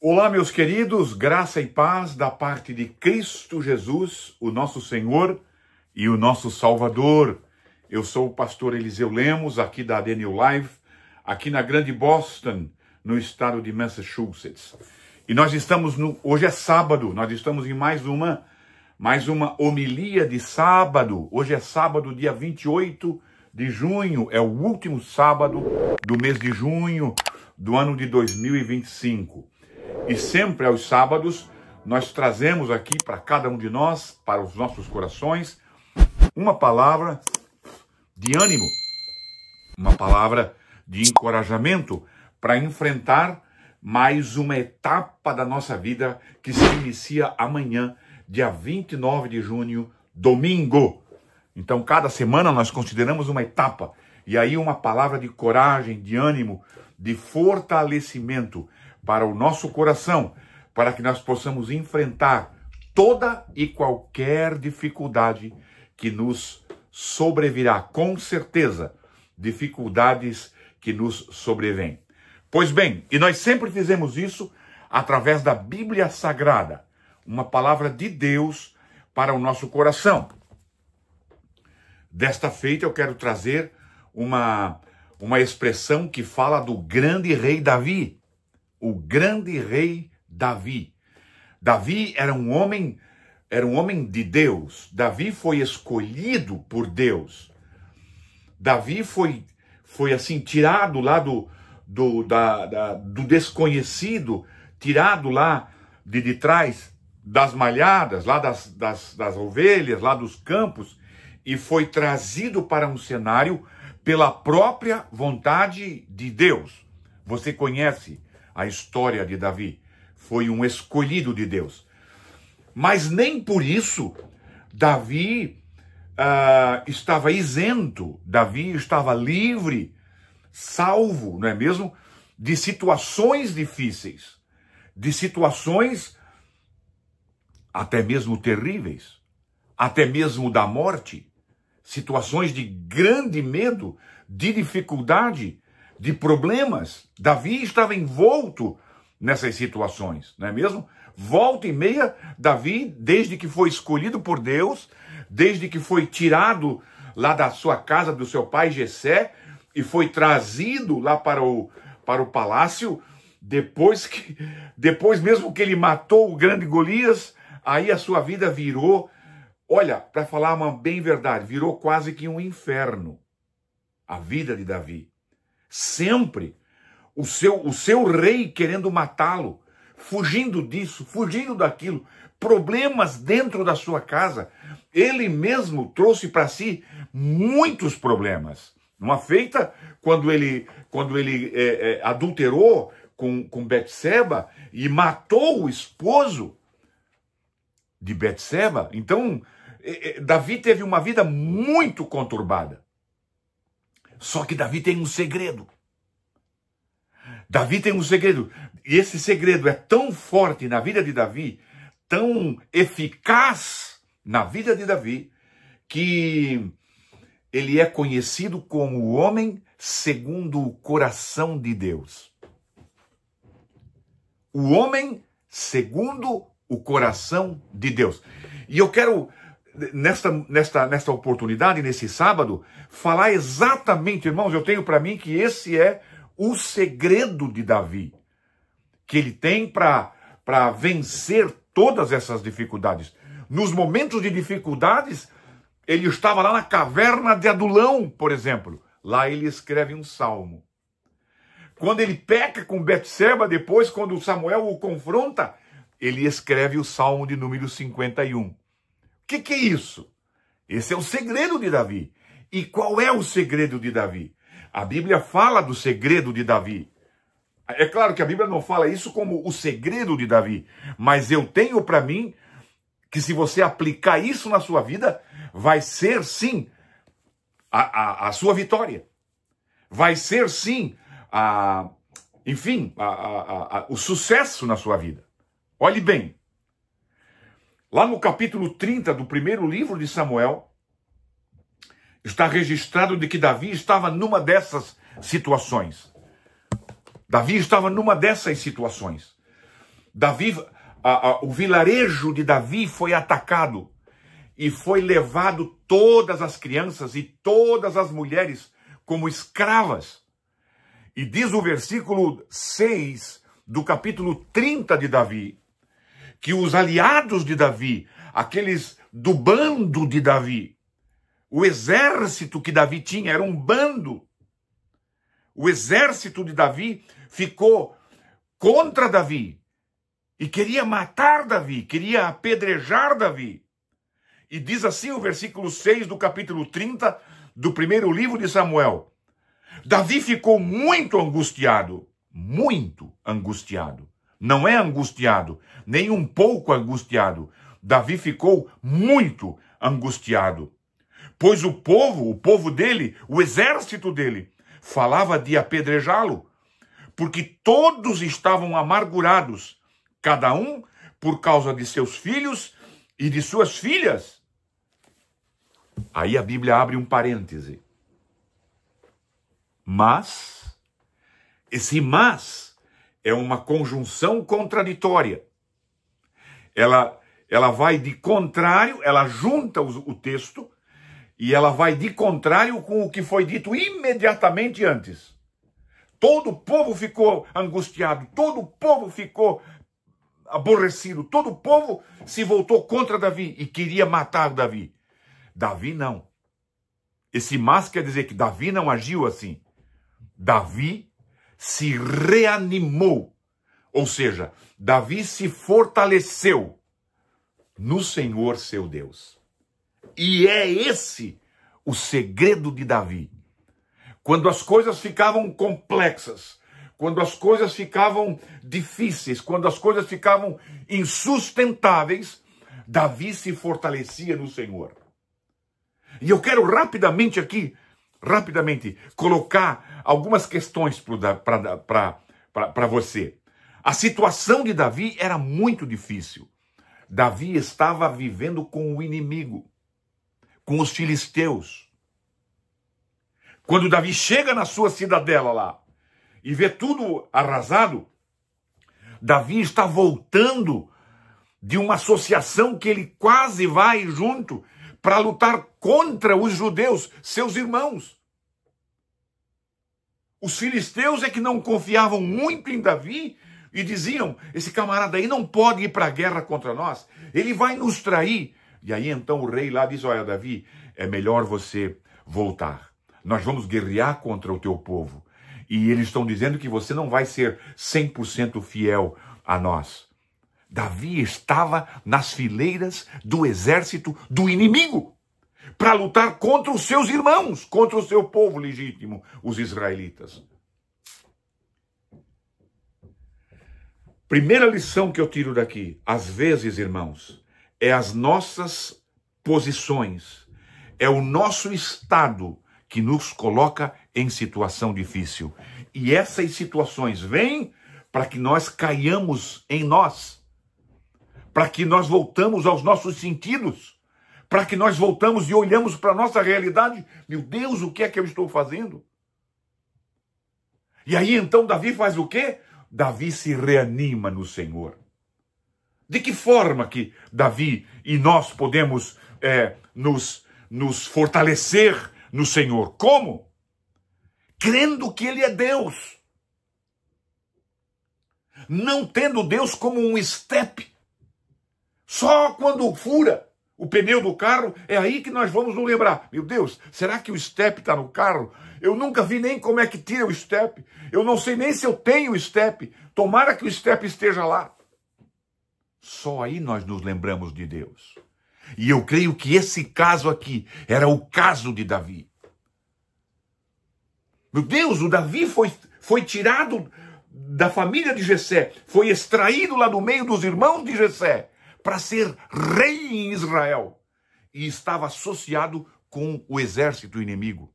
Olá, meus queridos, graça e paz da parte de Cristo Jesus, o nosso Senhor e o nosso Salvador. Eu sou o pastor Eliseu Lemos, aqui da AD New Life, aqui na Grande Boston, no estado de Massachusetts. E nós estamos, hoje é sábado, nós estamos em mais uma homilia de sábado. Hoje é sábado, dia 28 de junho, é o último sábado do mês de junho do ano de 2025. E sempre aos sábados, nós trazemos aqui para cada um de nós, para os nossos corações, uma palavra de ânimo, uma palavra de encorajamento para enfrentar mais uma etapa da nossa vida que se inicia amanhã, dia 29 de junho, domingo. Então, cada semana nós consideramos uma etapa, e aí uma palavra de coragem, de ânimo, de fortalecimento para o nosso coração, para que nós possamos enfrentar toda e qualquer dificuldade que nos sobrevirá, com certeza, dificuldades que nos sobrevêm. Pois bem, e nós sempre fizemos isso através da Bíblia Sagrada, uma palavra de Deus para o nosso coração. Desta feita eu quero trazer uma expressão que fala do grande rei Davi. O grande rei Davi. Davi era um homem de Deus. Davi foi escolhido por Deus. Davi foi assim tirado lá do desconhecido, tirado lá de trás das malhadas, lá das ovelhas, lá dos campos, e foi trazido para um cenário pela própria vontade de Deus. Você conhece a história de Davi, foi um escolhido de Deus. Mas nem por isso Davi estava isento, Davi estava livre, salvo, não é mesmo? De situações difíceis, de situações até mesmo terríveis, até mesmo da morte, situações de grande medo, de dificuldade, de problemas. Davi estava envolto nessas situações, não é mesmo? Volta e meia, Davi, desde que foi escolhido por Deus, desde que foi tirado lá da sua casa do seu pai Jessé e foi trazido lá para o palácio, depois mesmo que ele matou o grande Golias, aí a sua vida virou, olha, para falar uma bem verdade, virou quase que um inferno. A vida de Davi. Sempre o seu rei querendo matá-lo, fugindo disso, fugindo daquilo, problemas dentro da sua casa. Ele mesmo trouxe para si muitos problemas. Uma feita, quando ele adulterou com Betseba e matou o esposo de Betseba. Então, Davi teve uma vida muito conturbada. Só que Davi tem um segredo. Davi tem um segredo. E esse segredo é tão forte na vida de Davi, tão eficaz na vida de Davi, que ele é conhecido como o homem segundo o coração de Deus. O homem segundo o coração de Deus. E eu quero, nesta oportunidade, nesse sábado, falar exatamente, irmãos, eu tenho para mim que esse é o segredo de Davi, que ele tem para vencer todas essas dificuldades. Nos momentos de dificuldades, ele estava lá na caverna de Adulão, por exemplo. Lá ele escreve um salmo. Quando ele peca com Betseba, depois, quando Samuel o confronta, ele escreve o salmo de número 51. O que é isso? Esse é o segredo de Davi. E qual é o segredo de Davi? A Bíblia fala do segredo de Davi. É claro que a Bíblia não fala isso como o segredo de Davi, mas eu tenho para mim que se você aplicar isso na sua vida, vai ser sim a sua vitória. Vai ser sim, o sucesso na sua vida. Olhe bem. Lá no capítulo 30 do primeiro livro de Samuel, está registrado de que Davi estava numa dessas situações. Davi estava numa dessas situações. o vilarejo de Davi foi atacado e foi levado todas as crianças e todas as mulheres como escravas. E diz o versículo 6 do capítulo 30 de Davi, que os aliados de Davi, aqueles do bando de Davi, o exército que Davi tinha era um bando. O exército de Davi ficou contra Davi e queria matar Davi, queria apedrejar Davi. E diz assim o versículo 6 do capítulo 30 do primeiro livro de Samuel. Davi ficou muito angustiado, não é angustiado, nem um pouco angustiado. Davi ficou muito angustiado, pois o povo dele, o exército dele, falava de apedrejá-lo, porque todos estavam amargurados, cada um por causa de seus filhos e de suas filhas. Aí a Bíblia abre um parêntese. Mas, esse mas é uma conjunção contraditória. Ela vai de contrário, ela junta o texto e ela vai de contrário com o que foi dito imediatamente antes. Todo o povo ficou angustiado, todo o povo ficou aborrecido, todo o povo se voltou contra Davi e queria matar Davi. Davi não. Esse mas quer dizer que Davi não agiu assim. Davi se reanimou, ou seja, Davi se fortaleceu no Senhor seu Deus. E é esse o segredo de Davi. Quando as coisas ficavam complexas, quando as coisas ficavam difíceis, quando as coisas ficavam insustentáveis, Davi se fortalecia no Senhor. E eu quero rapidamente colocar algumas questões para você. A situação de Davi era muito difícil. Davi estava vivendo com o inimigo, com os filisteus. Quando Davi chega na sua cidadela lá e vê tudo arrasado, Davi está voltando de uma associação que ele quase vai junto para lutar contra os judeus, seus irmãos. Os filisteus é que não confiavam muito em Davi e diziam, esse camarada aí não pode ir para a guerra contra nós, ele vai nos trair. E aí então o rei lá diz, olha Davi, é melhor você voltar. Nós vamos guerrear contra o teu povo. E eles estão dizendo que você não vai ser 100% fiel a nós. Davi estava nas fileiras do exército do inimigo para lutar contra os seus irmãos, contra o seu povo legítimo, os israelitas. Primeira lição que eu tiro daqui, às vezes, irmãos, é as nossas posições, é o nosso estado que nos coloca em situação difícil. E essas situações vêm para que nós caiamos em nós, para que nós voltamos aos nossos sentidos, para que nós voltamos e olhamos para a nossa realidade. Meu Deus, o que é que eu estou fazendo? E aí então Davi faz o quê? Davi se reanima no Senhor. De que forma que Davi e nós podemos nos fortalecer no Senhor? Como? Crendo que Ele é Deus. Não tendo Deus como um estepe. Só quando fura o pneu do carro, é aí que nós vamos nos lembrar. Meu Deus, será que o estepe está no carro? Eu nunca vi nem como é que tira o estepe. Eu não sei nem se eu tenho o estepe. Tomara que o estepe esteja lá. Só aí nós nos lembramos de Deus. E eu creio que esse caso aqui era o caso de Davi. Meu Deus, o Davi foi tirado da família de Jessé, foi extraído lá do meio dos irmãos de Jessé, para ser rei em Israel. E estava associado com o exército inimigo.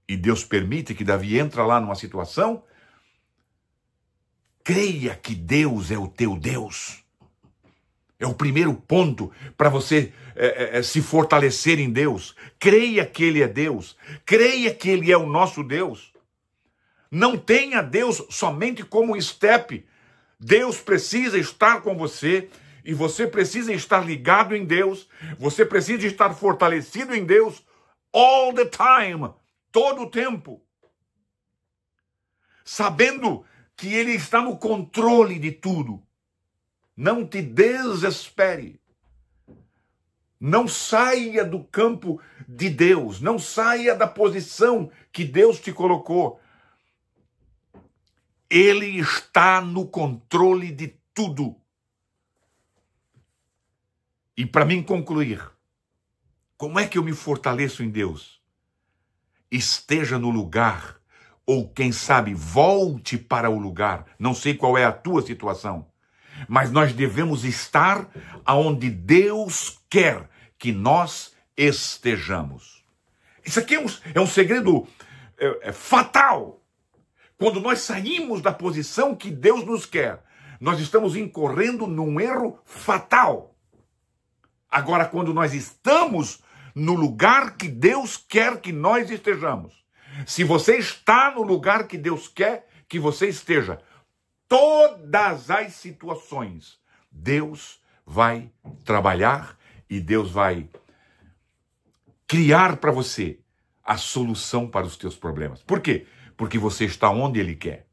E Deus permite que Davi entre lá numa situação. Creia que Deus é o teu Deus. É o primeiro ponto para você se fortalecer em Deus. Creia que Ele é Deus. Creia que Ele é o nosso Deus. Não tenha Deus somente como estepe Deus precisa estar com você e você precisa estar ligado em Deus. Você precisa estar fortalecido em Deus all the time, todo o tempo. Sabendo que Ele está no controle de tudo. Não te desespere. Não saia do campo de Deus. Não saia da posição que Deus te colocou. Ele está no controle de tudo. E para mim concluir, como é que eu me fortaleço em Deus? Esteja no lugar, ou quem sabe volte para o lugar. Não sei qual é a tua situação, mas nós devemos estar aonde Deus quer que nós estejamos. Isso aqui é um segredo fatal. Quando nós saímos da posição que Deus nos quer, nós estamos incorrendo num erro fatal. Agora, quando nós estamos no lugar que Deus quer que nós estejamos, se você está no lugar que Deus quer que você esteja, todas as situações, Deus vai trabalhar e Deus vai criar para você a solução para os teus problemas. Por quê? Porque você está onde Ele quer.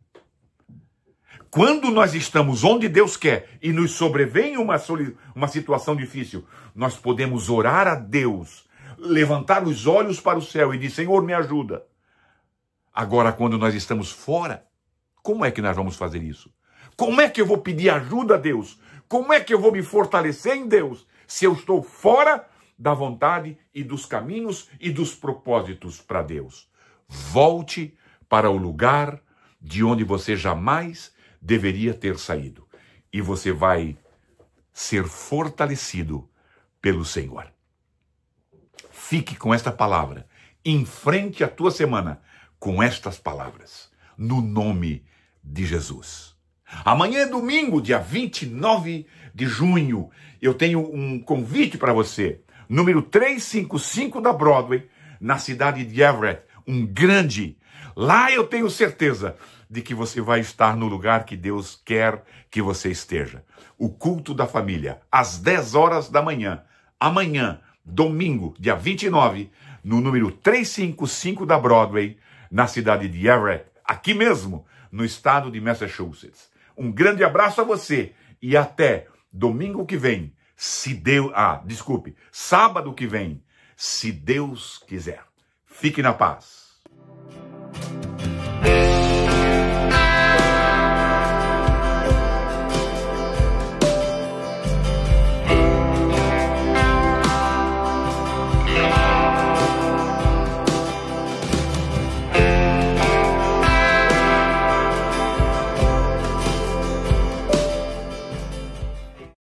Quando nós estamos onde Deus quer e nos sobrevém uma situação difícil, nós podemos orar a Deus, levantar os olhos para o céu e dizer: Senhor, me ajuda. Agora, quando nós estamos fora, como é que nós vamos fazer isso? Como é que eu vou pedir ajuda a Deus? Como é que eu vou me fortalecer em Deus se eu estou fora da vontade e dos caminhos e dos propósitos para Deus? Volte para o lugar de onde você jamais deveria ter saído. E você vai ser fortalecido pelo Senhor. Fique com esta palavra. Enfrente a tua semana com estas palavras. No nome de Jesus. Amanhã é domingo, dia 29 de junho. Eu tenho um convite para você. Número 355 da Broadway, na cidade de Everett. Um grande. Lá eu tenho certeza de que você vai estar no lugar que Deus quer que você esteja. O culto da família, às 10 horas da manhã. Amanhã, domingo, dia 29, no número 355 da Broadway, na cidade de Everett, aqui mesmo, no estado de Massachusetts. Um grande abraço a você e até domingo que vem, sábado que vem, se Deus quiser. Fique na paz.